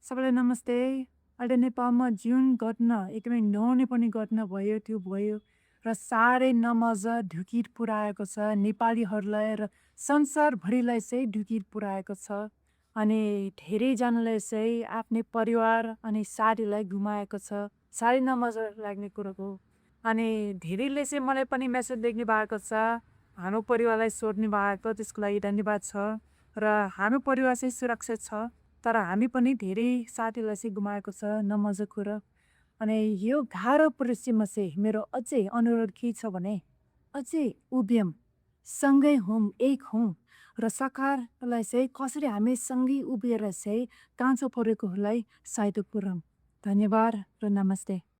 सबैलाई नमस्ते। अहिले नेपालमा जुन घटना एकदमै नहुने पनि घटना भयो त्यो भयो र साह्रै नमजा ढुकिर पुऱ्याएको छ नेपालीहरूलाई र संसारभरिलाई चाहिँ ढुकिर पुऱ्याएको छ। अनि धेरैजनाले चाहिँ आफ्नै परिवार अनि साथीलाई गुमाएको छ। साह्रै नमजा लाग्ने कुरो हो। अनि धेरैले चाहिँ मलाई पनि मेसेज लेख्नु भएको छ। हाम्रो परिवारलाई सोध्नु भएको त्यसको लागि धन्यवाद छ र हाम्रो परिवार चाहिँ सुरक्षित छ। तर हामी पनि धेरै साथीलाई चाहिँ गुमाएको छ नमजा कुरो। अनि यो गाह्रो परिस्थितिमा चाहिँ मेरो अझै अनुरोध के छ भने अझै उद्यम सँगै हौँ, एक हौँ र सरकारलाई चाहिँ कसरी हामी सँगै उभिएर चाहिँ कान्छो परेकोहरूलाई सहायता पुर्याउँ। धन्यवाद र नमस्ते।